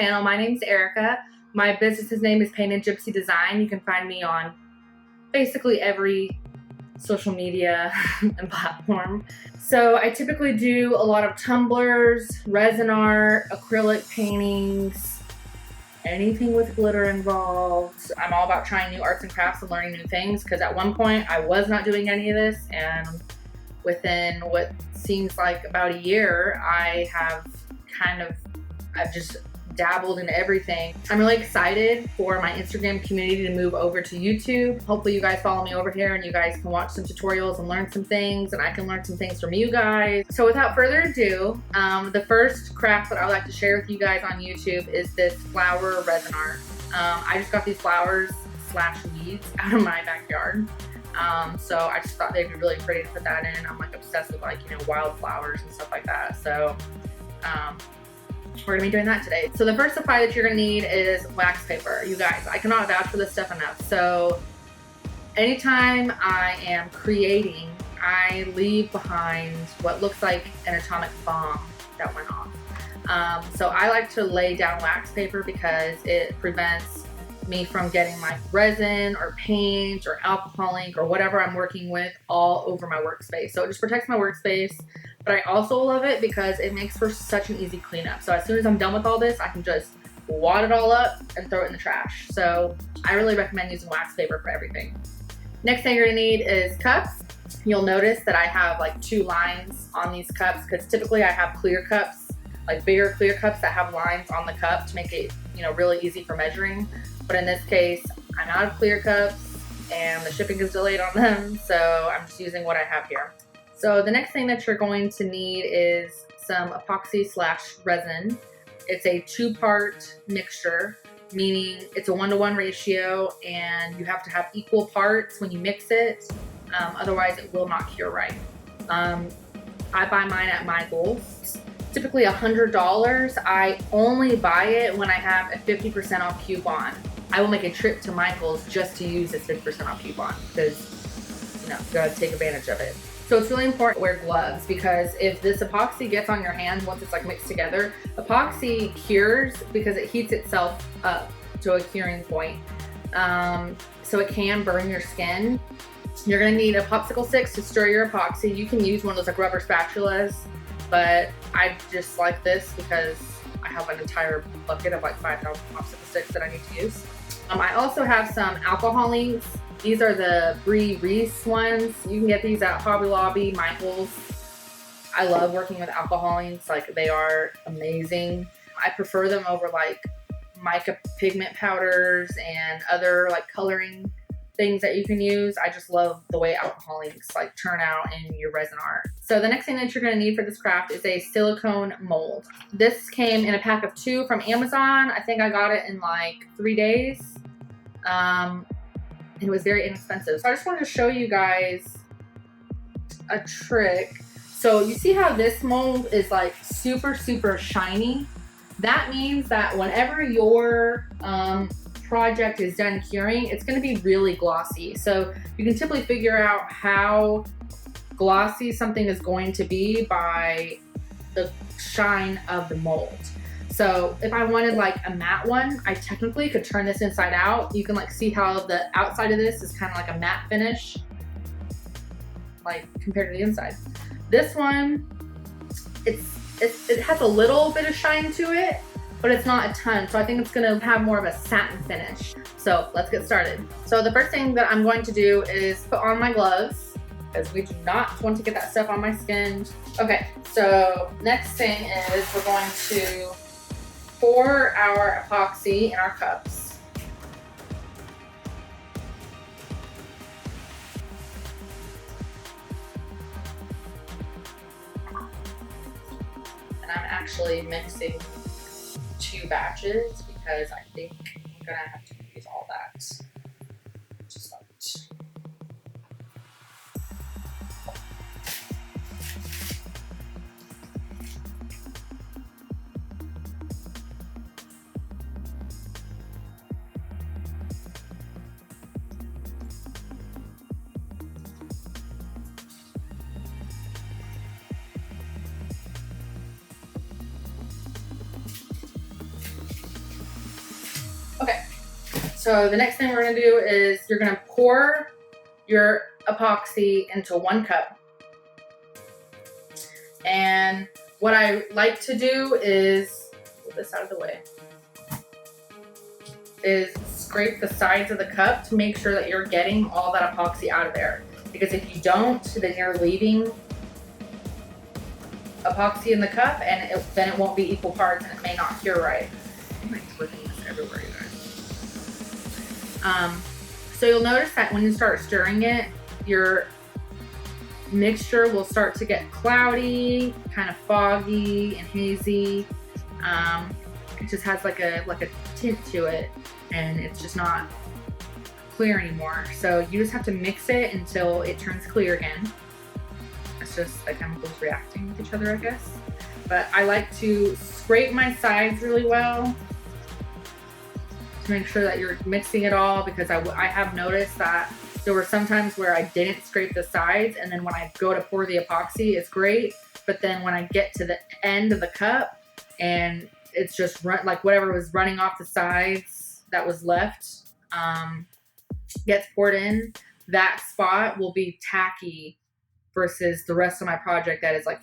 channel. My name's Erica. My business's name is Painted Gypsy Design. You can find me on basically every social media and platform. So I typically do a lot of tumblers, resin art, acrylic paintings, anything with glitter involved. I'm all about trying new arts and crafts and learning new things, because at one point I was not doing any of this, and within what seems like about a year, I've just dabbled in everything. I'm really excited for my Instagram community to move over to YouTube. Hopefully you guys follow me over here and you guys can watch some tutorials and learn some things, and I can learn some things from you guys. So without further ado, the first craft that I would like to share with you guys on YouTube is this flower resin art. I just got these flowers / weeds out of my backyard. So I just thought they'd be really pretty to put that in. I'm like obsessed with, like, you know, wildflowers and stuff like that. So we're gonna be doing that today. So the first supply that you're gonna need is wax paper. You guys, I cannot vouch for this stuff enough. So anytime I am creating, I leave behind what looks like an atomic bomb that went off. So I like to lay down wax paper because it prevents me from getting my resin or paint or alcohol ink or whatever I'm working with all over my workspace. So it just protects my workspace, but I also love it because it makes for such an easy cleanup. So as soon as I'm done with all this, I can just wad it all up and throw it in the trash. So I really recommend using wax paper for everything. Next thing you're gonna need is cups. You'll notice that I have like 2 lines on these cups, because typically I have clear cups, like bigger clear cups that have lines on the cup to make it, you know, really easy for measuring. But in this case, I'm out of clear cups and the shipping is delayed on them, so I'm just using what I have here. So the next thing that you're going to need is some epoxy / resin. It's a 2-part mixture, meaning it's a 1-to-1 ratio, and you have to have equal parts when you mix it. Otherwise it will not cure right. I buy mine at Michael's. Typically $100. I only buy it when I have a 50% off coupon. I will make a trip to Michael's just to use this 50% off coupon, because, you know, you gotta take advantage of it. So it's really important to wear gloves, because if this epoxy gets on your hand once it's like mixed together, epoxy cures because it heats itself up to a curing point. So it can burn your skin. You're gonna need a popsicle sticks to stir your epoxy. You can use one of those like rubber spatulas, but I just like this because I have an entire bucket of like 5,000 popsicle sticks that I need to use. I also have some alcohol inks. These are the Brie Reese ones. You can get these at Hobby Lobby, Michael's. I love working with alcohol inks. Like, they are amazing. I prefer them over like mica pigment powders and other like coloring things that you can use. I just love the way alcohol inks like turn out in your resin art. So the next thing that you're gonna need for this craft is a silicone mold. This came in a pack of 2 from Amazon. I think I got it in like 3 days. It was very inexpensive. So I just wanted to show you guys a trick. So you see how this mold is like super, super shiny? That means that whenever your project is done curing, it's going to be really glossy. So you can typically figure out how glossy something is going to be by the shine of the mold. So if I wanted like a matte one, I technically could turn this inside out. You can like see how the outside of this is kind of like a matte finish, like compared to the inside. This one, it has a little bit of shine to it, but it's not a ton. So I think it's gonna have more of a satin finish. So let's get started. So the first thing that I'm going to do is put on my gloves, because we do not want to get that stuff on my skin. Okay, so next thing is we're going to pour our epoxy in our cups. And I'm actually mixing 2 batches because I think I'm gonna have to use all that. Just like it. Okay, so the next thing we're gonna do is you're gonna pour your epoxy into 1 cup. And what I like to do is, move this out of the way, is scrape the sides of the cup to make sure that you're getting all that epoxy out of there. Because if you don't, then you're leaving epoxy in the cup, and then it won't be equal parts, and it may not cure right. I'm like twisting this everywhere, you guys. So you'll notice that when you start stirring it, your mixture will start to get cloudy, kind of foggy and hazy. It just has like a tint to it, and it's just not clear anymore. So you just have to mix it until it turns clear again. It's just the chemicals reacting with each other, I guess. But I like to scrape my sides really well to make sure that you're mixing it all, because I have noticed that there were some times where I didn't scrape the sides, and then when I go to pour the epoxy, it's great. But then when I get to the end of the cup and it's just like whatever was running off the sides that was left gets poured in, that spot will be tacky versus the rest of my project that is like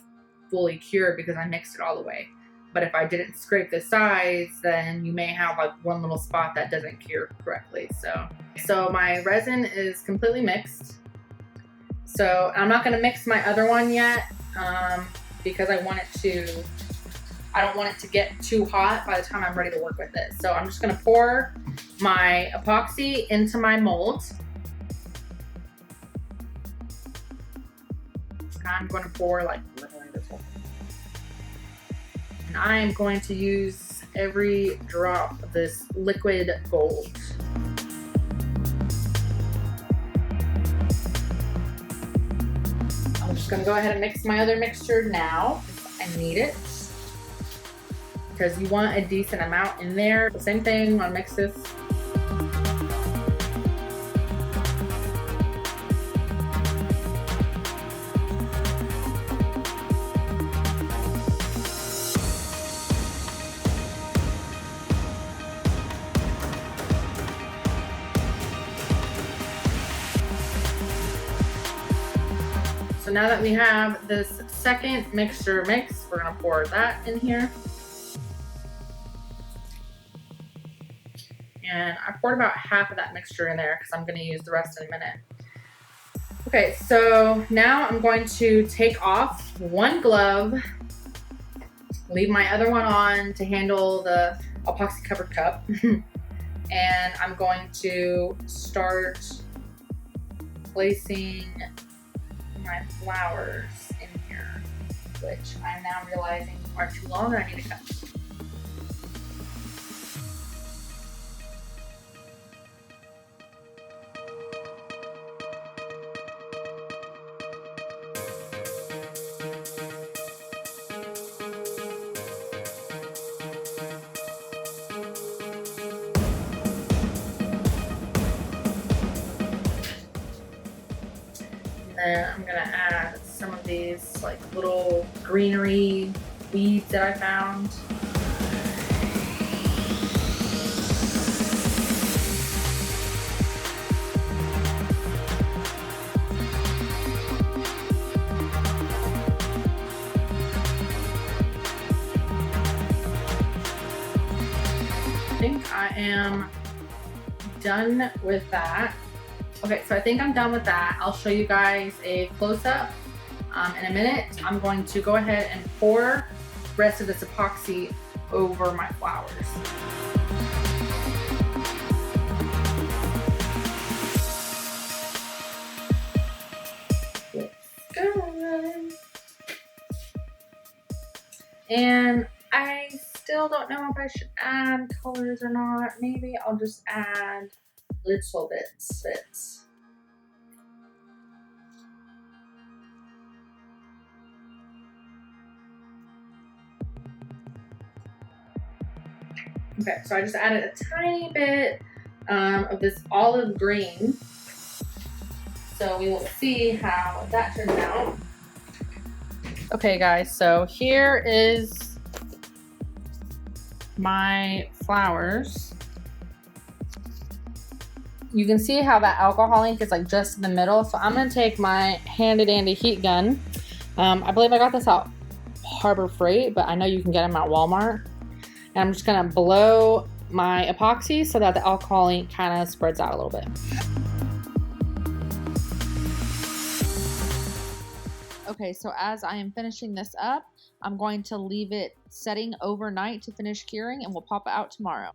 fully cured because I mixed it all the way. But if I didn't scrape the sides, then you may have like one little spot that doesn't cure correctly. So my resin is completely mixed. So I'm not gonna mix my other one yet because I don't want it to get too hot by the time I'm ready to work with it. So I'm just gonna pour my epoxy into my mold. I'm going to pour like literally this whole thing. And I am going to use every drop of this liquid gold. I'm just going to go ahead and mix my other mixture now. I need it. Because you want a decent amount in there. The same thing, I'm going to mix this. So now that we have this second mixture mix, we're gonna pour that in here. And I poured about half of that mixture in there because I'm gonna use the rest in a minute. Okay, so now I'm going to take off one glove, leave my other one on to handle the epoxy covered cup. And I'm going to start placing my flowers in here, which I'm now realizing are too long and I need to cut. Then I'm gonna add some of these like little greenery weeds that I found. I think I am done with that. Okay, so I think I'm done with that. I'll show you guys a close-up in a minute. I'm going to go ahead and pour the rest of this epoxy over my flowers. Let's go. And I still don't know if I should add colors or not. Maybe I'll just add little bits. Okay, so I just added a tiny bit of this olive green. So we will see how that turns out. Okay guys, so here is my flowers. you can see how that alcohol ink is like just in the middle. So I'm gonna take my handy dandy heat gun. I believe I got this out Harbor Freight, but I know you can get them at Walmart. And I'm just gonna blow my epoxy so that the alcohol ink kind of spreads out a little bit. Okay, so as I am finishing this up, I'm going to leave it setting overnight to finish curing, and we'll pop it out tomorrow.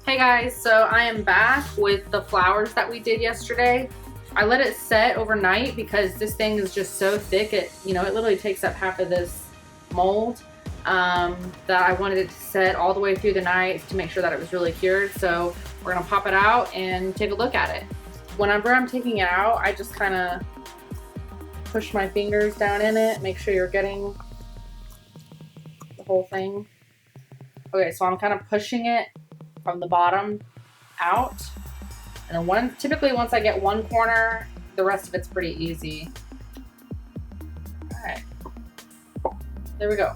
Hey guys, so I am back with the flowers that we did yesterday. I let it set overnight because this thing is just so thick. It literally takes up half of this mold, that I wanted it to set all the way through the night to make sure that it was really cured. So we're gonna pop it out and take a look at it. Whenever I'm taking it out, I just kind of push my fingers down in it, make sure you're getting the whole thing. Okay, so I'm kind of pushing it from the bottom out. And then typically once I get one corner, the rest of it's pretty easy. All right, there we go.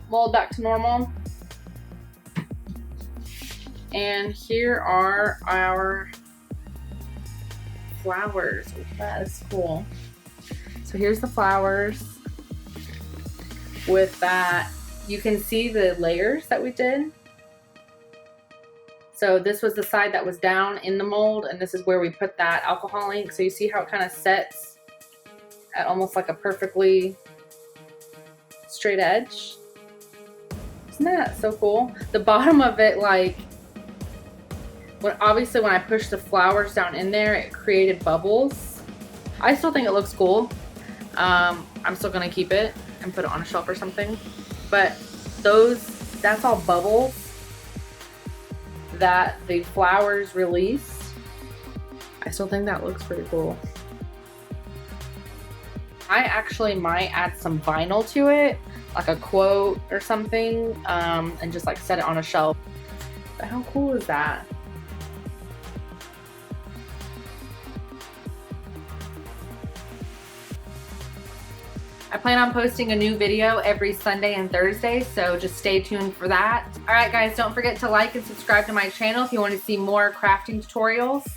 Mold back to normal. And here are our flowers. That is cool. So here's the flowers with that. You can see the layers that we did. So this was the side that was down in the mold, and this is where we put that alcohol ink. So you see how it kind of sets at almost like a perfectly straight edge. Isn't that so cool? The bottom of it, like, obviously when I pushed the flowers down in there, it created bubbles. I still think it looks cool. I'm still gonna keep it and put it on a shelf or something. But that's all bubbles that the flowers released. I still think that looks pretty cool. I actually might add some vinyl to it, like a quote or something, and just like set it on a shelf. But how cool is that? I plan on posting a new video every Sunday and Thursday, so just stay tuned for that. All right, guys, don't forget to like and subscribe to my channel if you want to see more crafting tutorials.